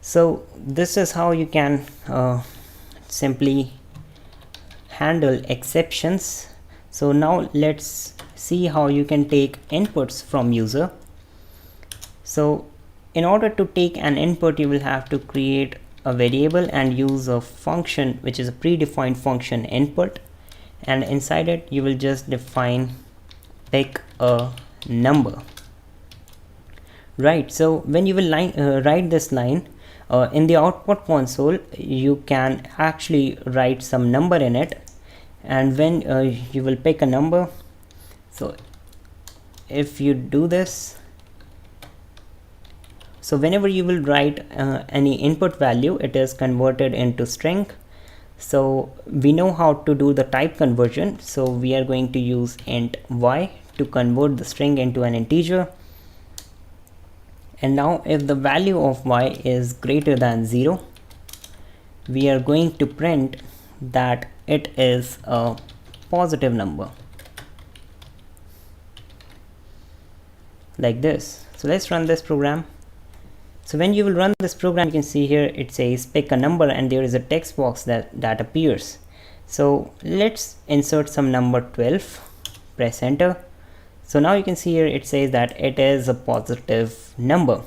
So this is how you can simply handle exceptions. So now let's see how you can take inputs from user. So in order to take an input, you will have to create a variable and use a function which is a predefined function input, and inside it you will just define pick a number. Right, so when you will write this line in the output console, you can actually write some number in it, and when you will pick a number, so if you do this, so whenever you will write any input value, it is converted into string. So we know how to do the type conversion, so we are going to use int y to convert the string into an integer. And now if the value of y is greater than 0, we are going to print that it is a positive number, like this. So let's run this program. So when you will run this program, you can see here it says pick a number, and there is a text box that appears. So let's insert some number 12, press enter. So now you can see here it says that it is a positive number.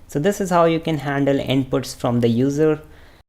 So this is how you can handle inputs from the user